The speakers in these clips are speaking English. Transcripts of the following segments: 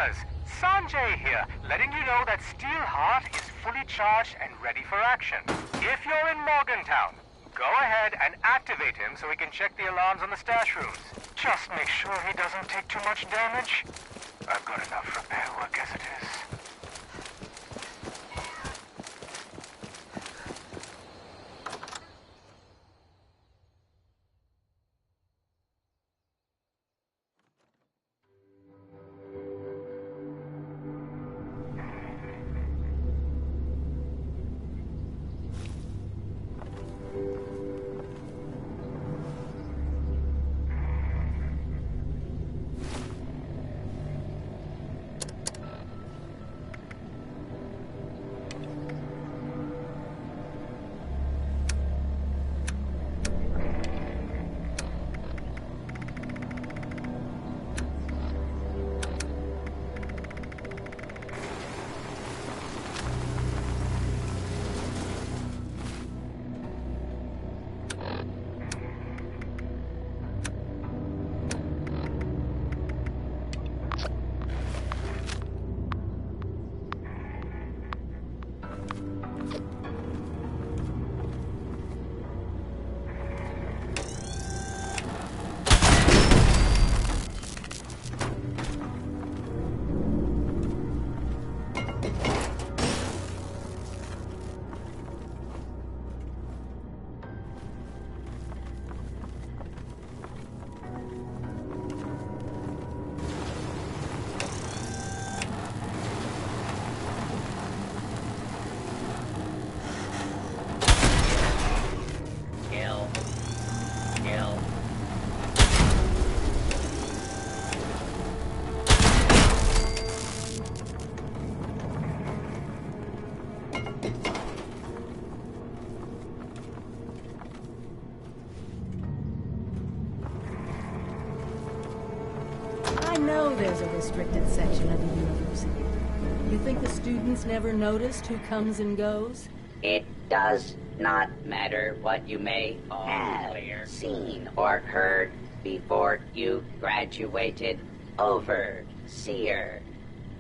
Officers, Sanjay here, letting you know that Steelheart is fully charged and ready for action. If you're in Morgantown, go ahead and activate him so we can check the alarms on the stash rooms. Just make sure he doesn't take too much damage. I've got enough repair work as it is. I know there's a restricted section of the university. You think the students never noticed who comes and goes? It does not matter what you may have seen or heard before you graduated, Overseer.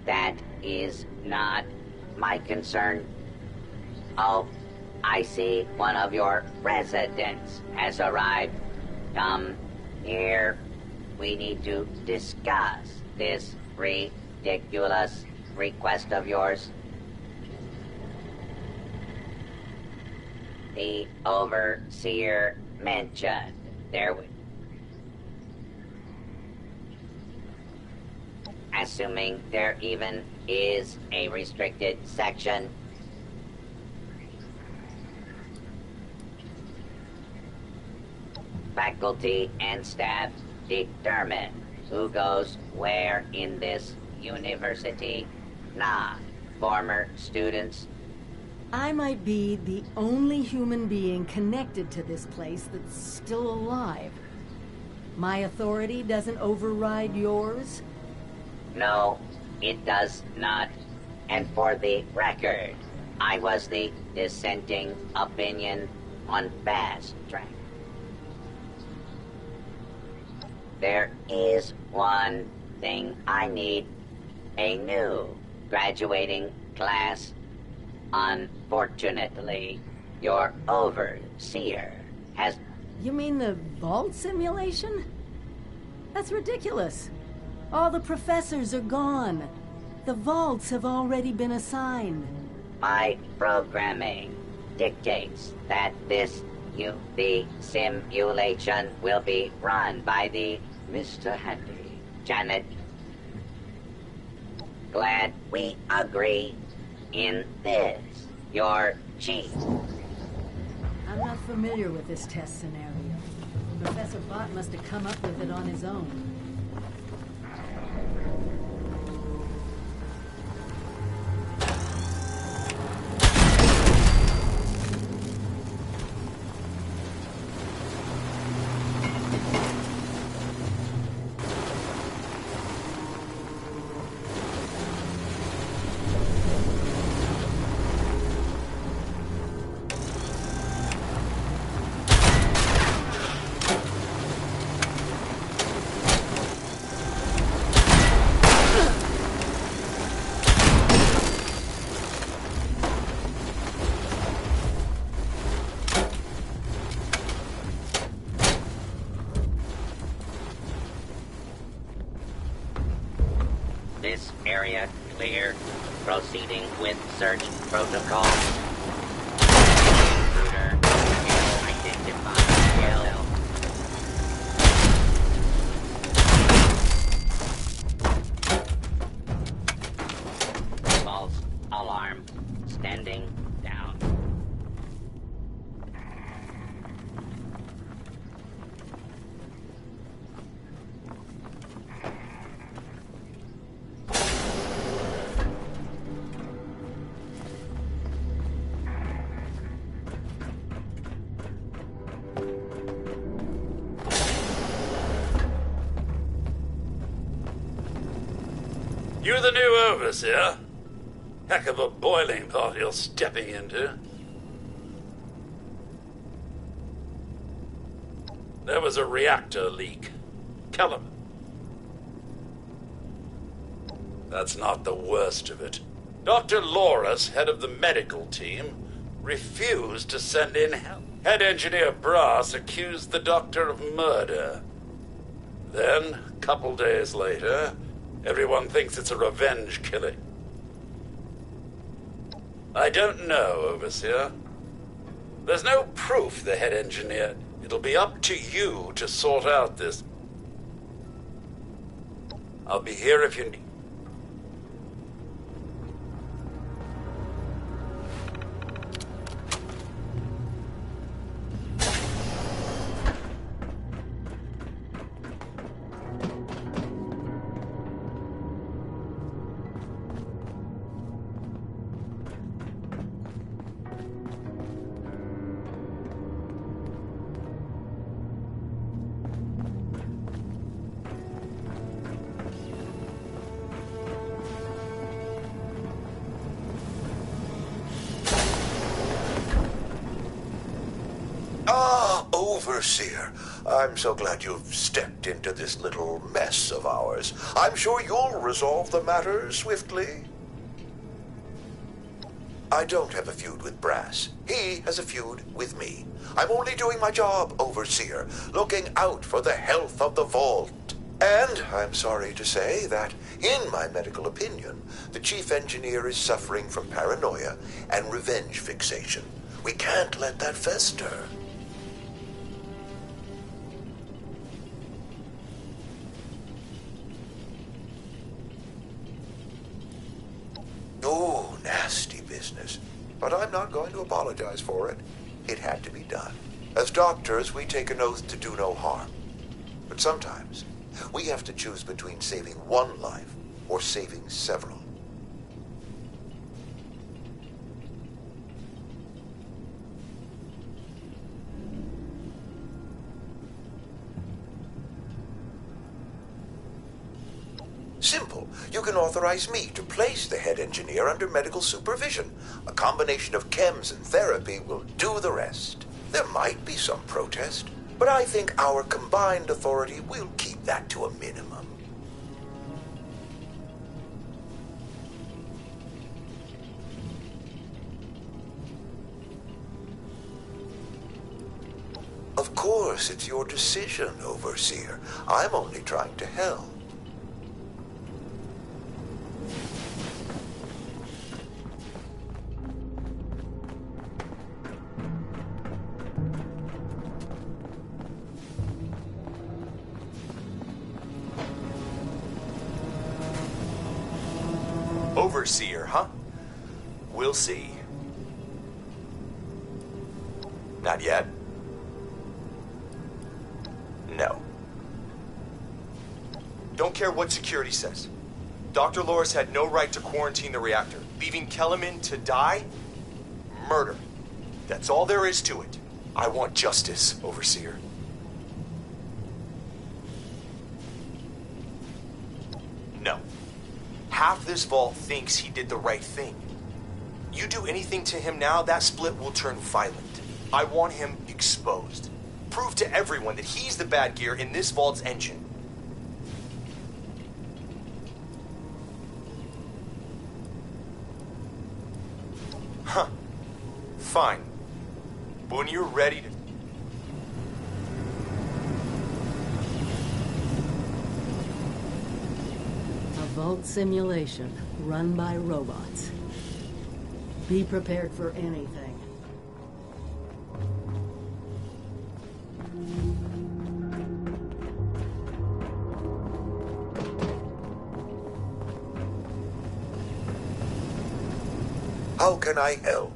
That is not my concern. Oh, I see one of your residents has arrived. Come here. We need to discuss this ridiculous request of yours. The Overseer mentioned there would... Assuming there even is a restricted section. Faculty and staff determine who goes where in this university, not former students. I might be the only human being connected to this place that's still alive. My authority doesn't override yours? No, it does not. And for the record, I was the dissenting opinion on Fast Track. There is one thing I need. A new graduating class. Unfortunately, your Overseer has... You mean the vault simulation? That's ridiculous. All the professors are gone. The vaults have already been assigned. My programming dictates that the simulation will be run by the Mr. Handy. Janet, glad we agree in this. Your chief. I'm not familiar with this test scenario. Professor Bott must have come up with it on his own. This area clear. Proceeding with search protocol. Intruder. Identified. Kill. False alarm. Standing down. You're the new overseer? Heck of a boiling pot you're stepping into. There was a reactor leak. Kellum. That's not the worst of it. Dr. Loras, head of the medical team, refused to send in help. Head engineer Brass accused the doctor of murder. Then, a couple days later, everyone thinks it's a revenge killing. I don't know, Overseer. There's no proof the head engineer. It'll be up to you to sort out this. I'll be here if you need. Overseer, I'm so glad you've stepped into this little mess of ours. I'm sure you'll resolve the matter swiftly. I don't have a feud with Brass. He has a feud with me. I'm only doing my job, Overseer, looking out for the health of the vault. And I'm sorry to say that, in my medical opinion, the chief engineer is suffering from paranoia and revenge fixation. We can't let that fester. Oh, nasty business. But I'm not going to apologize for it. It had to be done. As doctors, we take an oath to do no harm. But sometimes, we have to choose between saving one life or saving several. Simple. You can authorize me to place the head engineer under medical supervision. A combination of chems and therapy will do the rest. There might be some protest, but I think our combined authority will keep that to a minimum. Of course, it's your decision, Overseer. I'm only trying to help. Overseer, huh? We'll see. Not yet. No. Don't care what security says. Dr. Loras had no right to quarantine the reactor. Leaving Kellerman to die? Murder. That's all there is to it. I want justice, Overseer. No. Half this vault thinks he did the right thing. You do anything to him now, that split will turn violent. I want him exposed. Prove to everyone that he's the bad gear in this vault's engine. Huh. Fine. But when you're ready to... A Vault simulation, run by robots. Be prepared for anything. How can I help?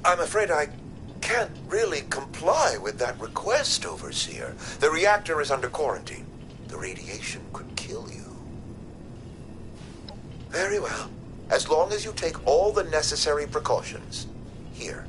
I'm afraid I can't really comply with that request, Overseer. The reactor is under quarantine. The radiation could kill you. Very well. As long as you take all the necessary precautions. Here.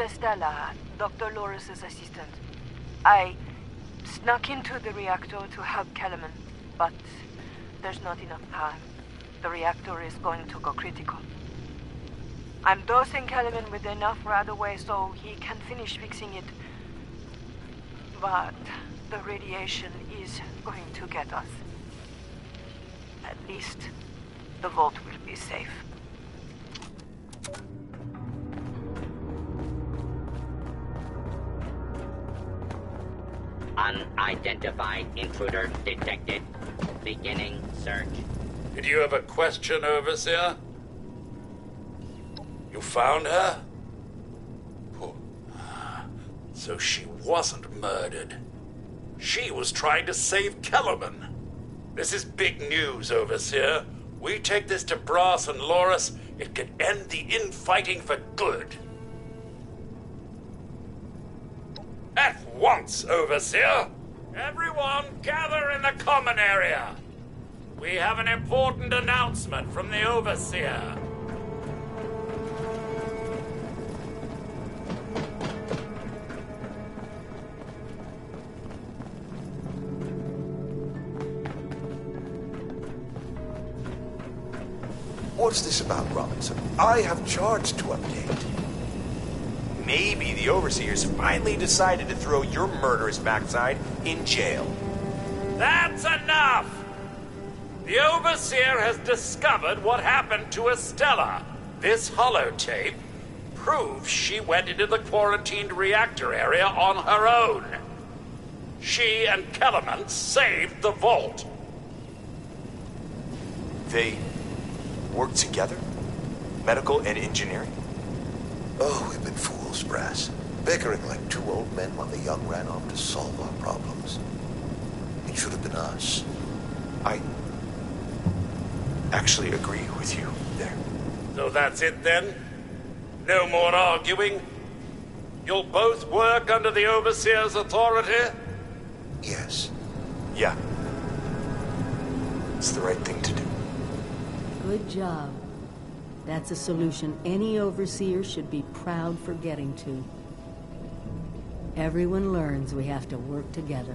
Stella, Dr. Loris's assistant. I snuck into the reactor to help Kellerman, but there's not enough time. The reactor is going to go critical. I'm dosing Kellerman with enough right away so he can finish fixing it. But the radiation is going to get us. At least the vault will be safe. Unidentified intruder detected. Beginning search. Did you have a question, Overseer? You found her? Oh. So she wasn't murdered. She was trying to save Kellerman. This is big news, Overseer. We take this to Brass and Loris, it could end the infighting for good. At once, Overseer! Everyone gather in the common area! We have an important announcement from the Overseer. What's this about, Robinson? I have charts to update. Maybe the Overseers finally decided to throw your murderous backside in jail. That's enough! The Overseer has discovered what happened to Estella. This holotape proves she went into the quarantined reactor area on her own. She and Kellerman saved the vault. They worked together? Medical and engineering? Oh, we've been fools, Brass. Bickering like two old men while the young ran off to solve our problems. It should have been us. I actually agree with you there. So that's it then? No more arguing? You'll both work under the Overseer's authority? Yes. Yeah. It's the right thing to do. Good job. That's a solution any overseer should be proud for getting to. Everyone learns we have to work together.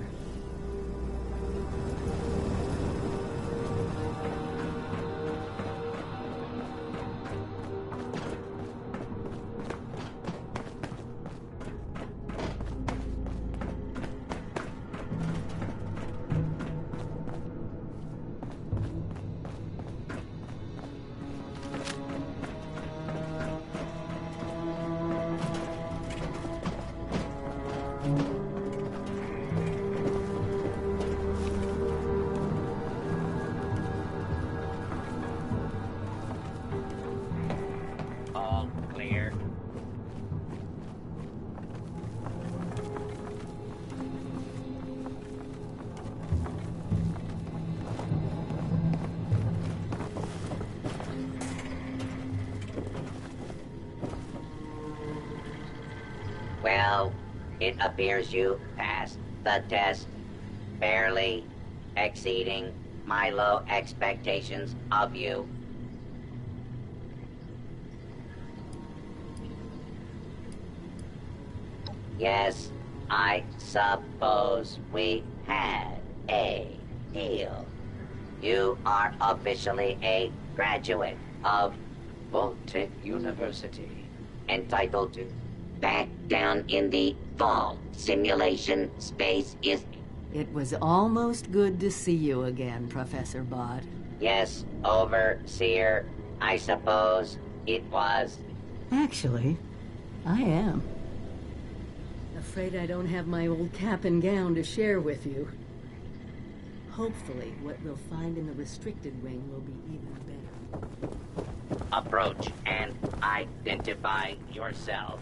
All clear. Well, it appears you passed the test, barely exceeding my low expectations of you. Yes, I suppose we had a deal. You are officially a graduate of Voltech University, entitled to back down in the vault. Simulation space is... It was almost good to see you again, Professor Bott. Yes, Overseer. I suppose it was. Actually, I am. Afraid I don't have my old cap and gown to share with you. Hopefully, what we'll find in the restricted wing will be even better. Approach and identify yourself.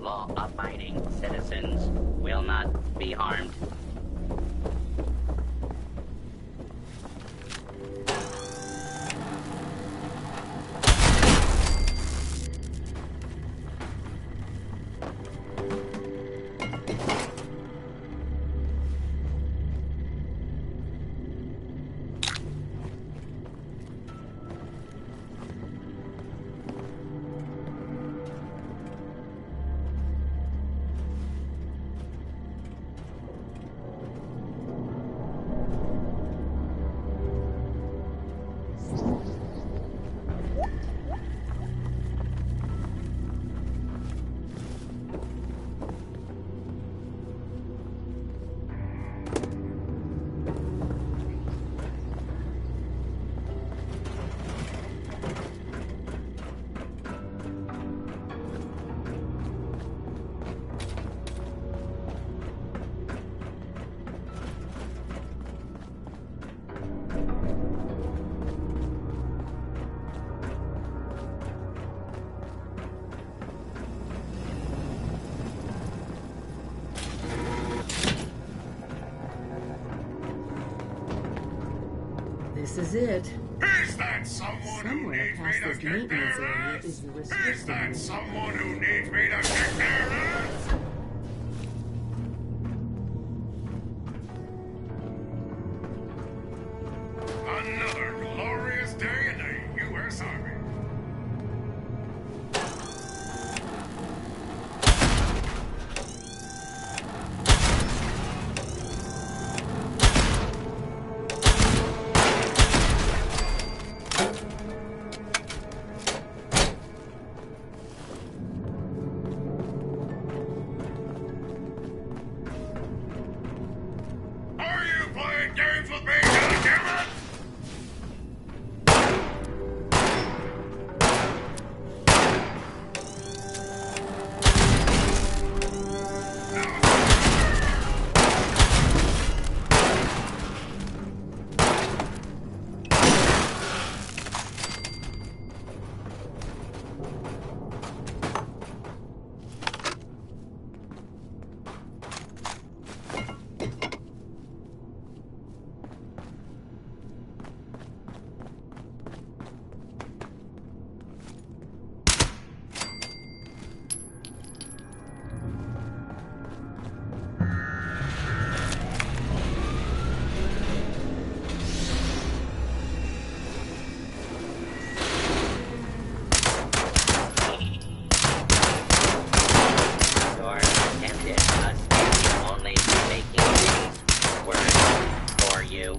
Law-abiding citizens will not be harmed. This is it. Is that someone who Somewhere needs me past to this kick maintenance their area ass? is the Is restricted that wing. someone who needs me to kick their ass? Another glorious day in the U.S. Army. Are you playing games with me, goddammit? Your attempted us only making things worse for you.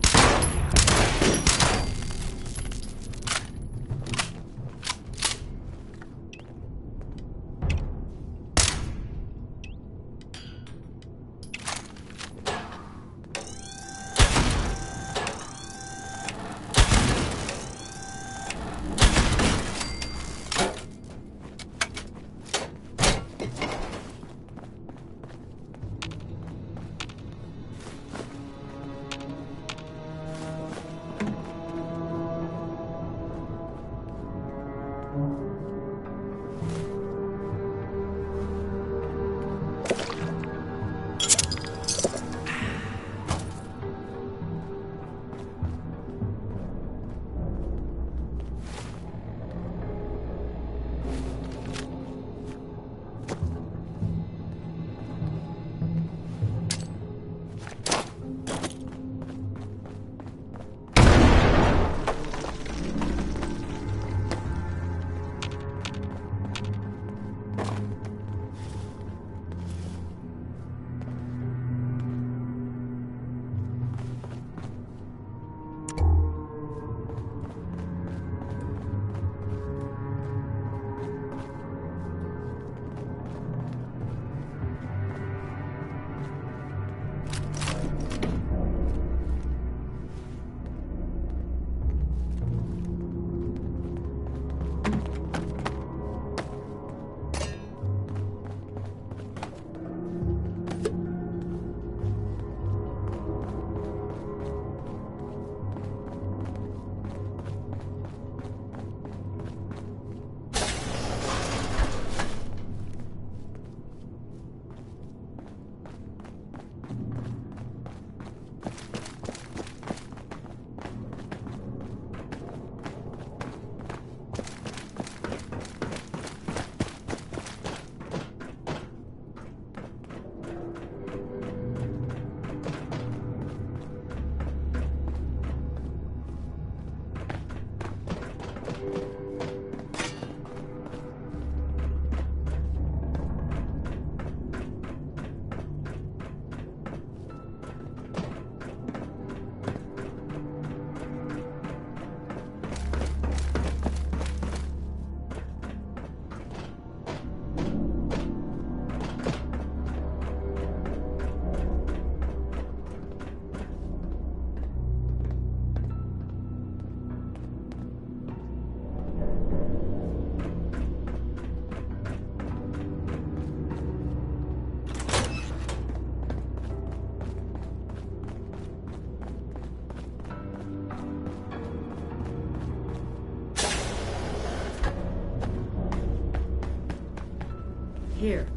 Here.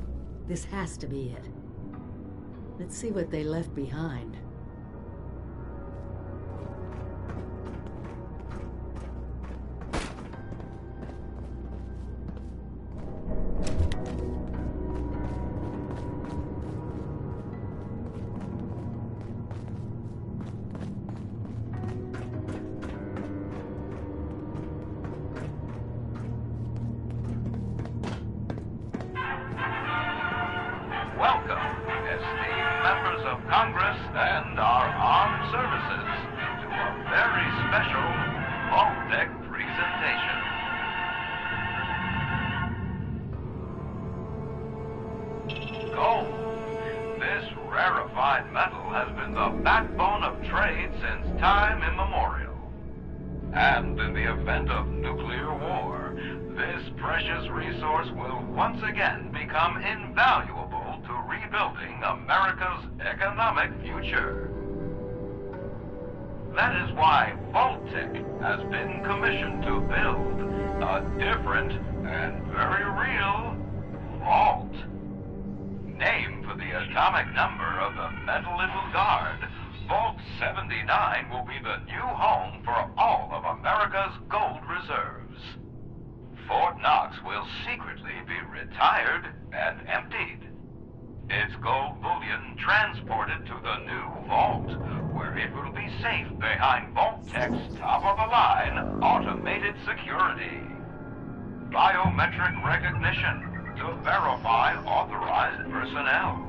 This has to be it. Let's see what they left behind. Welcome, esteemed members of Congress and our armed services, to a very special Vault-Tec presentation. Gold. This rarefied metal has been the backbone of trade since time immemorial. And in the event of nuclear war, this precious resource will once again become invaluable to rebuilding America's economic future. That is why Vault-Tec has been commissioned to build a different and very real vault. Named for the atomic number of the metal it will guard, Vault 79 will be the new home for all of America's gold reserves. Fort Knox will secretly be retired and emptied. Its gold bullion transported to the new vault, where it will be safe behind Vault-Tec's top-of-the-line automated security. Biometric recognition to verify authorized personnel.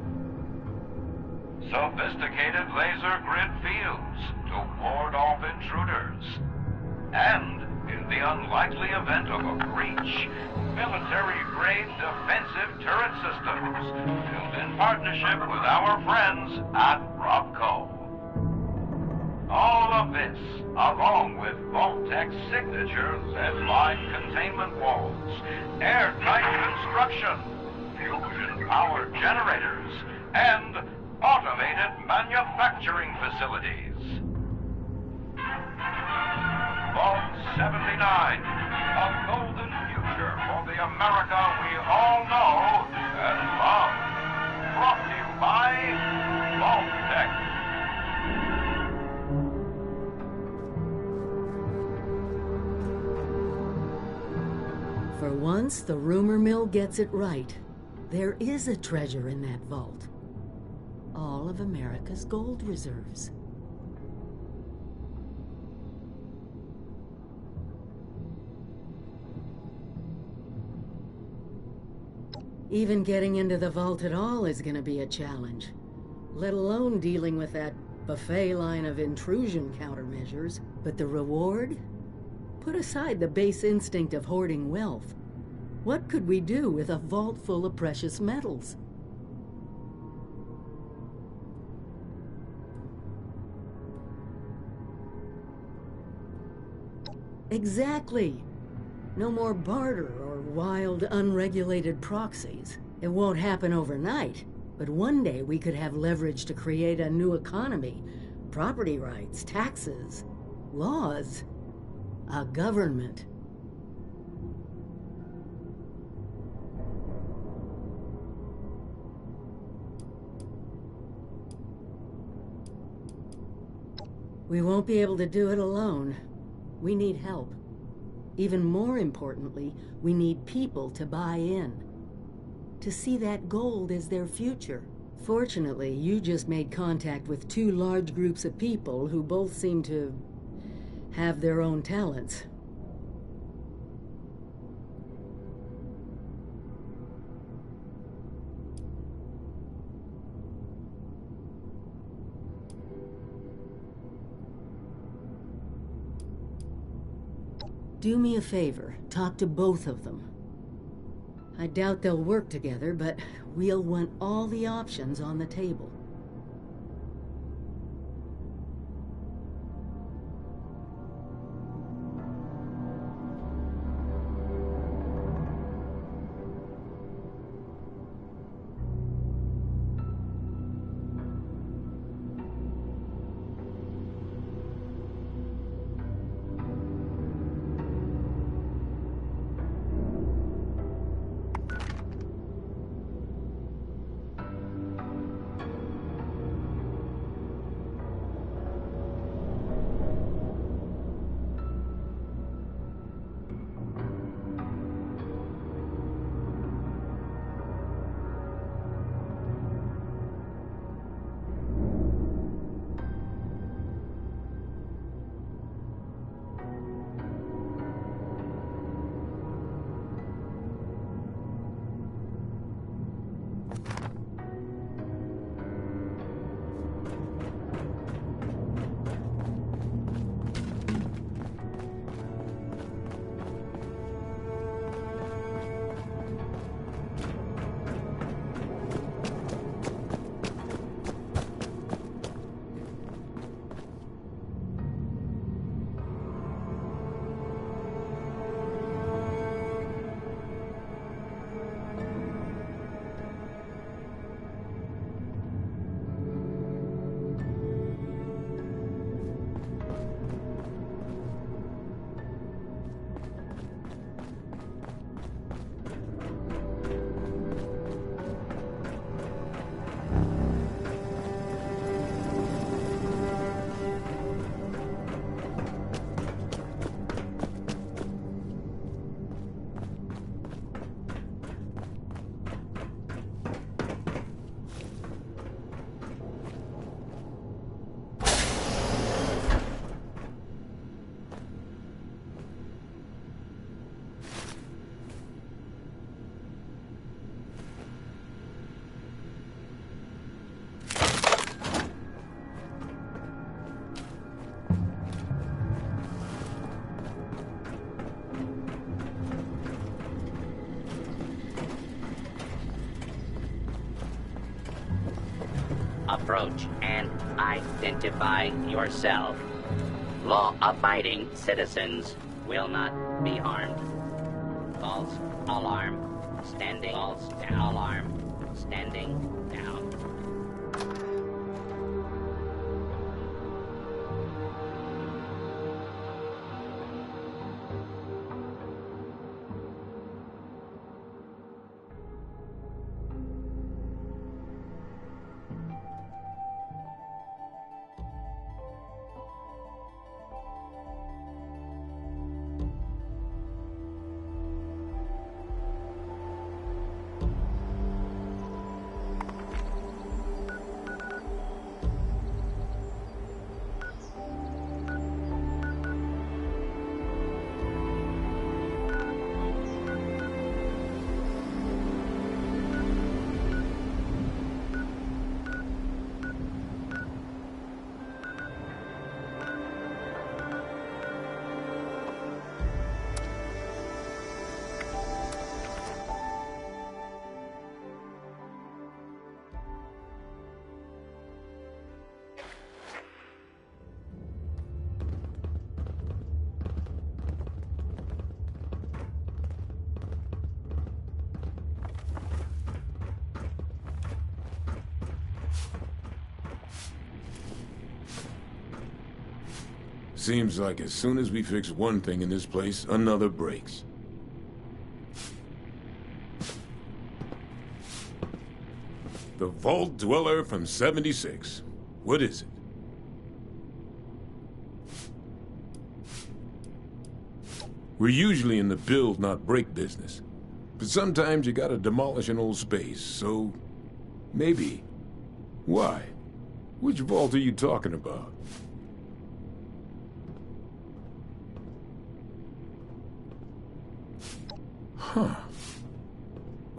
Sophisticated laser grid fields to ward off intruders. And, in the unlikely event of a breach, military-grade defensive turret systems built in partnership with our friends at Robco. All of this, along with Vault-Tec's signature lead-line containment walls, airtight construction, fusion-powered generators, and automated manufacturing facilities. Vault 79, a golden future for the America we all know and love. Brought to you by Vault-Tec. For once, the rumor mill gets it right. There is a treasure in that vault. All of America's gold reserves. Even getting into the vault at all is gonna be a challenge, let alone dealing with that buffet line of intrusion countermeasures. But the reward? Put aside the base instinct of hoarding wealth. What could we do with a vault full of precious metals? Exactly. No more barter or wild, unregulated proxies. It won't happen overnight, but one day we could have leverage to create a new economy. Property rights, taxes, laws, a government. We won't be able to do it alone. We need help. Even more importantly, we need people to buy in. To see that gold as their future. Fortunately, you just made contact with two large groups of people who both seem to have their own talents. Do me a favor, talk to both of them. I doubt they'll work together, but we'll want all the options on the table. approach and identify yourself. Law-abiding citizens will not be harmed. False alarm. Standing. False alarm. Standing down. Seems like as soon as we fix one thing in this place, another breaks. The Vault Dweller from 76. What is it? We're usually in the build, not break business. But sometimes you gotta demolish an old space, so... maybe. Why? Which vault are you talking about? Huh.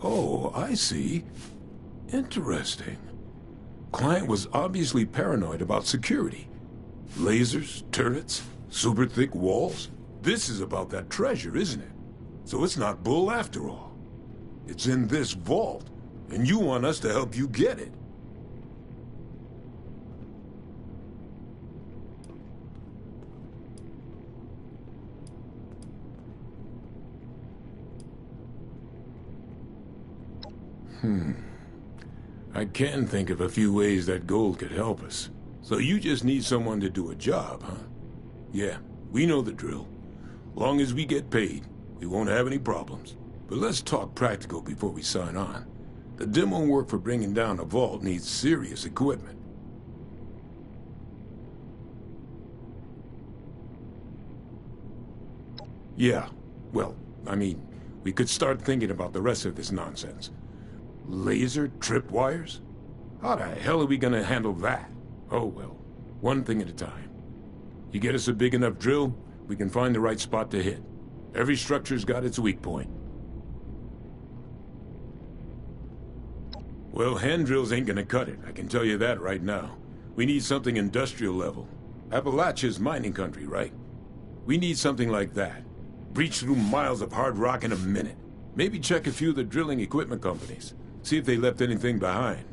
Oh, I see. Interesting. Client was obviously paranoid about security. Lasers, turrets, super thick walls. This is about that treasure, isn't it? So it's not bull after all. It's in this vault, and you want us to help you get it. I can think of a few ways that gold could help us. So you just need someone to do a job, huh? Yeah, we know the drill. Long as we get paid, we won't have any problems. But let's talk practical before we sign on. The demo work for bringing down a vault needs serious equipment. Yeah, well, I mean, we could start thinking about the rest of this nonsense. Laser tripwires? How the hell are we gonna handle that? Oh well, one thing at a time. You get us a big enough drill, we can find the right spot to hit. Every structure's got its weak point. Well, hand drills ain't gonna cut it, I can tell you that right now. We need something industrial level. Appalachia's mining country, right? We need something like that. Breach through miles of hard rock in a minute. Maybe check a few of the drilling equipment companies. See if they left anything behind.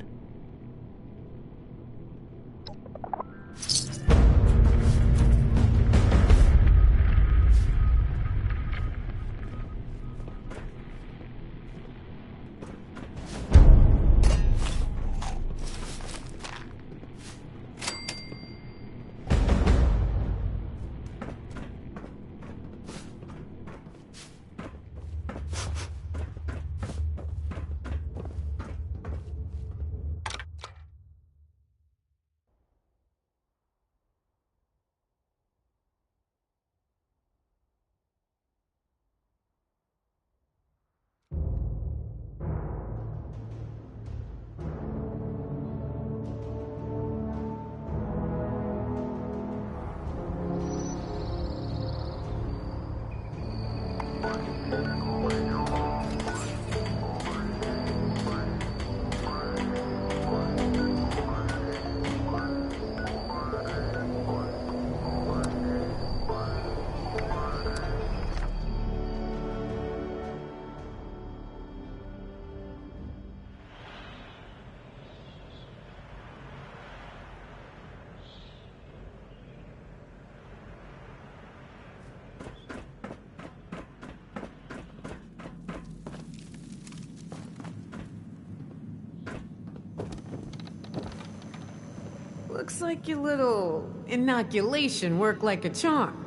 Looks like your little inoculation worked like a charm.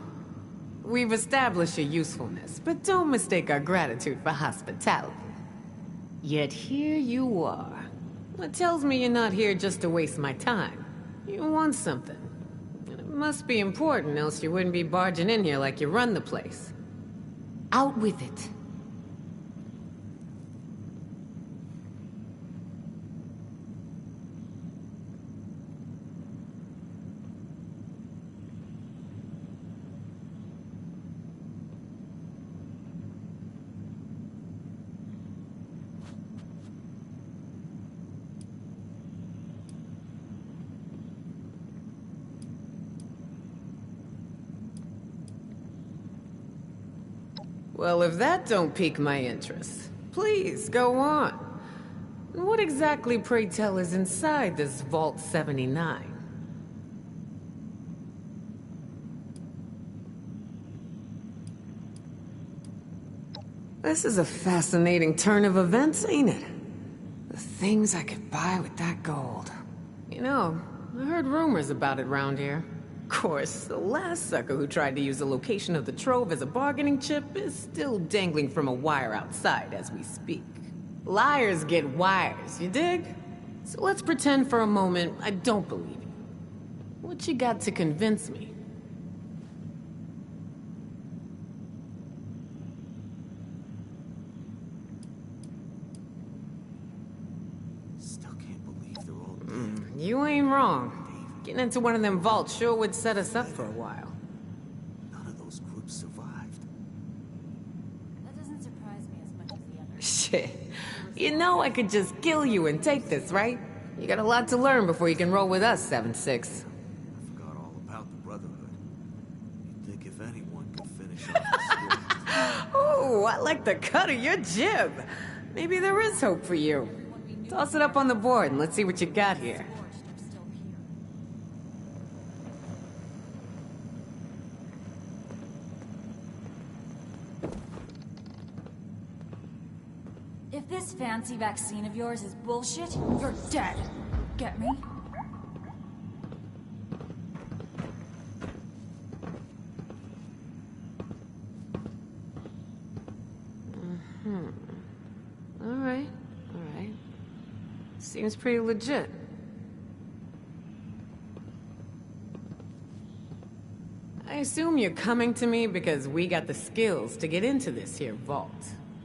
We've established your usefulness, but don't mistake our gratitude for hospitality. Yet here you are. What tells me you're not here just to waste my time. You want something. And it must be important, else you wouldn't be barging in here like you run the place. Out with it. Well, if that don't pique my interest, please go on. What exactly, pray tell, is inside this Vault 79? This is a fascinating turn of events, ain't it? The things I could buy with that gold. You know, I heard rumors about it round here. Of course, the last sucker who tried to use the location of the trove as a bargaining chip is still dangling from a wire outside as we speak. Liars get wires, you dig? So let's pretend for a moment I don't believe you. What you got to convince me? Still can't believe they're all dead. You ain't wrong. Getting into one of them vaults sure would set us up for a while. None of those groups survived. That doesn't surprise me as much as the others. Shit. You know I could just kill you and take this, right? You got a lot to learn before you can roll with us, 7-6. I forgot all about the Brotherhood. You'd think if anyone could finish off the script. Oh, I like the cut of your jib. Maybe there is hope for you. Toss it up on the board and let's see what you got here. If this fancy vaccine of yours is bullshit, you're dead. Get me? Alright. Seems pretty legit. I assume you're coming to me because we got the skills to get into this here vault.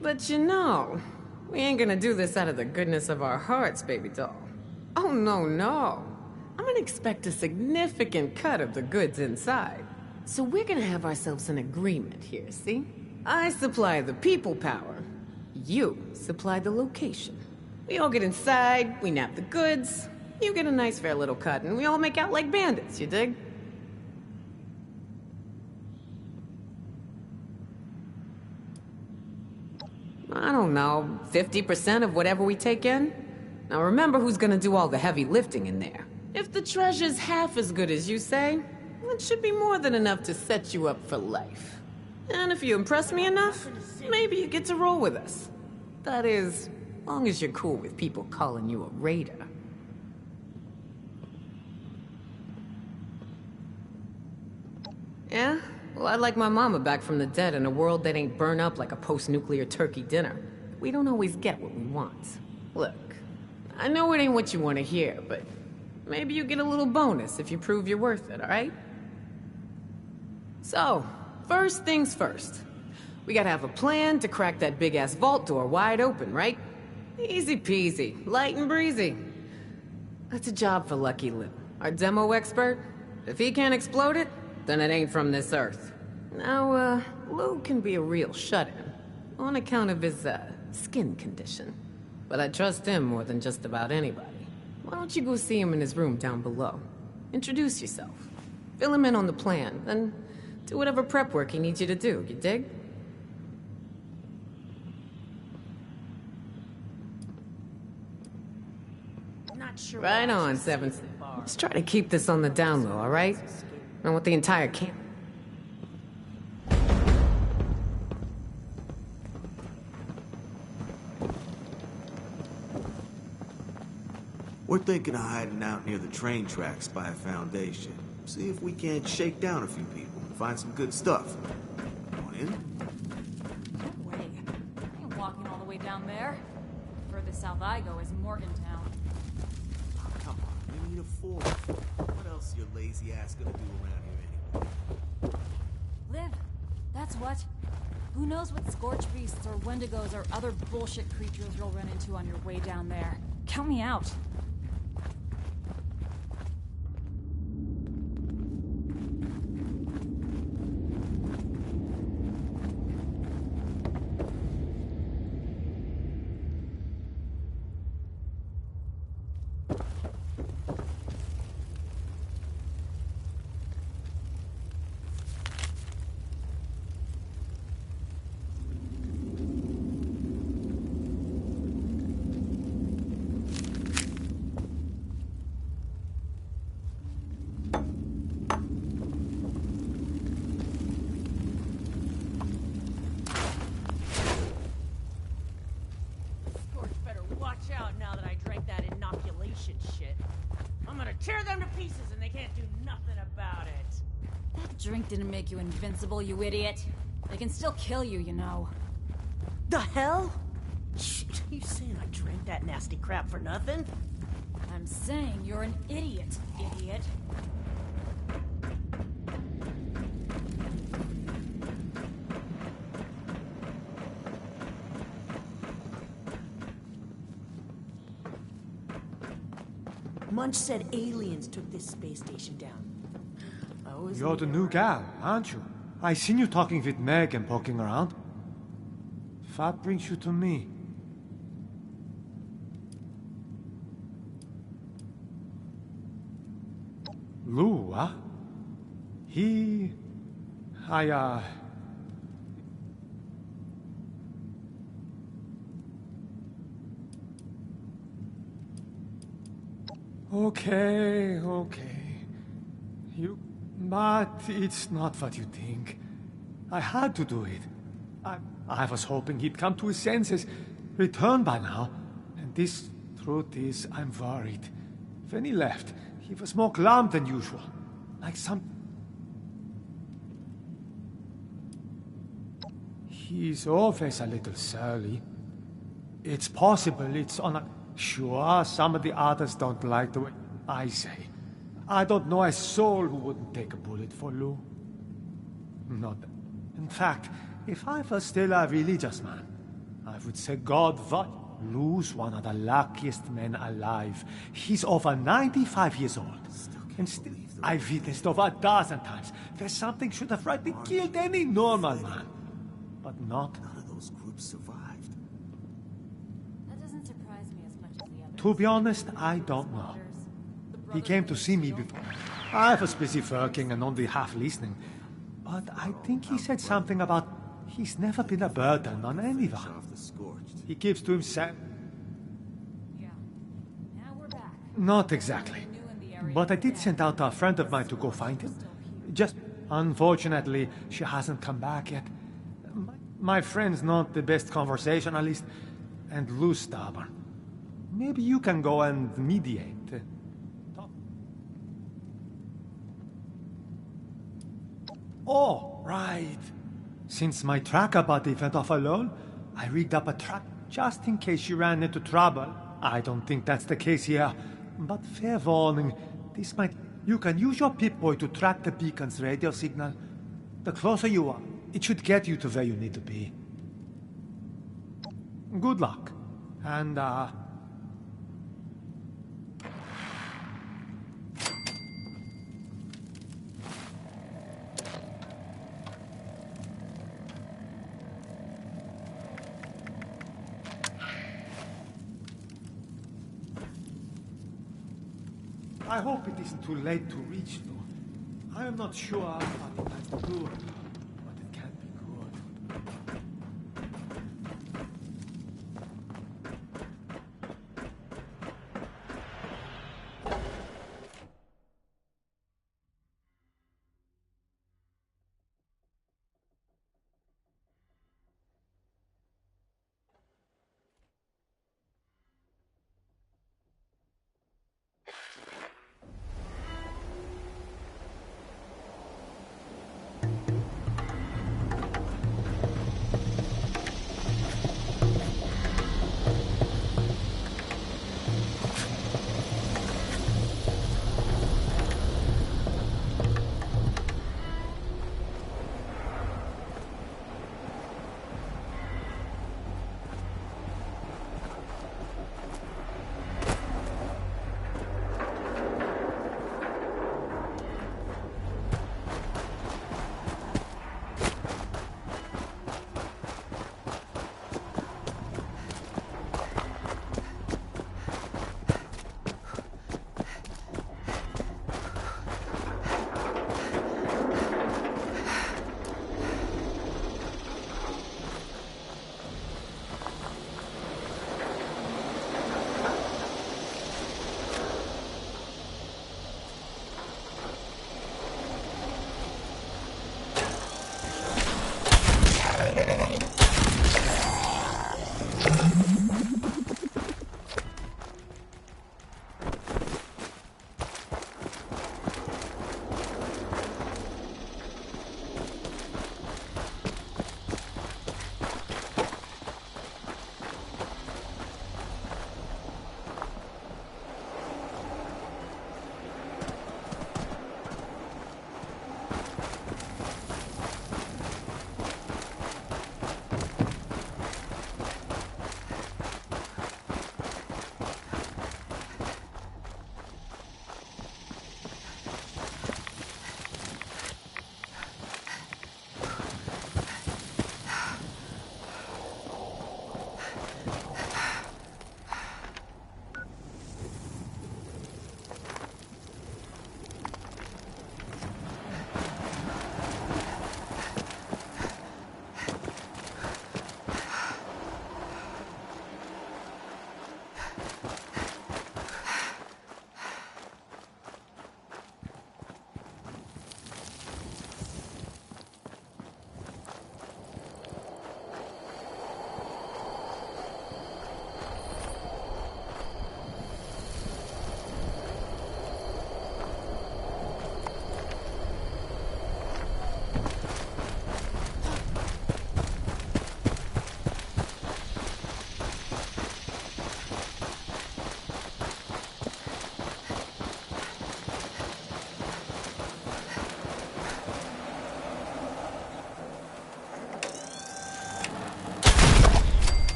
But you know, we ain't gonna do this out of the goodness of our hearts, baby doll. Oh, no. I'm gonna expect a significant cut of the goods inside. So we're gonna have ourselves an agreement here, see? I supply the people power. You supply the location. We all get inside, we nab the goods, you get a nice fair little cut, and we all make out like bandits, you dig? I don't know, 50% of whatever we take in? Now remember who's gonna do all the heavy lifting in there. If the treasure's half as good as you say, it should be more than enough to set you up for life. And if you impress me enough, maybe you get to roll with us. That is, long as you're cool with people calling you a raider. Yeah? Well, I'd like my mama back from the dead in a world that ain't burn up like a post-nuclear turkey dinner. We don't always get what we want. Look, I know it ain't what you want to hear, but maybe you get a little bonus if you prove you're worth it, alright? So, first things first. We gotta have a plan to crack that big-ass vault door wide open, right? Easy peasy, light and breezy. That's a job for Lucky Lou, our demo expert. If he can't explode it, then it ain't from this earth. Now, Lou can be a real shut-in, on account of his, skin condition. But I trust him more than just about anybody. Why don't you go see him in his room down below? Introduce yourself. Fill him in on the plan, then do whatever prep work he needs you to do, you dig? Sure, right on, 7. Let's try to keep this on the down low, alright? I want the entire camp. We're thinking of hiding out near the train tracks by a foundation. See if we can't shake down a few people and find some good stuff. Want in? No way. I ain't walking all the way down there. Furthest south I go is Morgantown. Oh, come on, we need a Ford. What else is your lazy ass gonna do around here anyway? Liv, that's what. Who knows what scorch beasts or wendigos or other bullshit creatures you'll run into on your way down there. Count me out. Tear them to pieces and they can't do nothing about it. That drink didn't make you invincible, you idiot. They can still kill you, you know. The hell? You saying I drank that nasty crap for nothing? I'm saying you're an idiot, idiot. Munch said aliens took this space station down. You're the new gal, aren't you? I seen you talking with Meg and poking around. What brings you to me? Lou, huh? Okay. But it's not what you think. I had to do it. I was hoping he'd come to his senses, return by now. And this truth is, I'm worried. When he left, he was more glum than usual. Like He's always a little surly. It's possible it's on a... Sure, some of the others don't like the way I say. I don't know a soul who wouldn't take a bullet for Lou. Not... In fact, if I was still a religious man, I would say God what? Lou's one of the luckiest men alive. He's over 95 years old. And still, I've witnessed over a dozen times where something should have rightly killed any normal man. But not... None of those groups survived. That doesn't surprise me as much as the others. To be honest, I don't know. He came to see me before. I was busy working and only half listening. But I think he said something about he's never been a burden on anyone. He keeps to himself. Yeah. Now we're back. Not exactly. But I did send out a friend of mine to go find him. Just, unfortunately, she hasn't come back yet. My friend's not the best conversationalist, and Lou's stubborn. Maybe you can go and mediate. Oh, right. Since my tracker buddy went off alone, I rigged up a trap just in case you ran into trouble. I don't think that's the case here, but fair warning, this might... You can use your Pip-Boy to track the beacon's radio signal. The closer you are, it should get you to where you need to be. Good luck. And, I hope it isn't too late to reach, though. I am not sure what it has to do, but it can be good.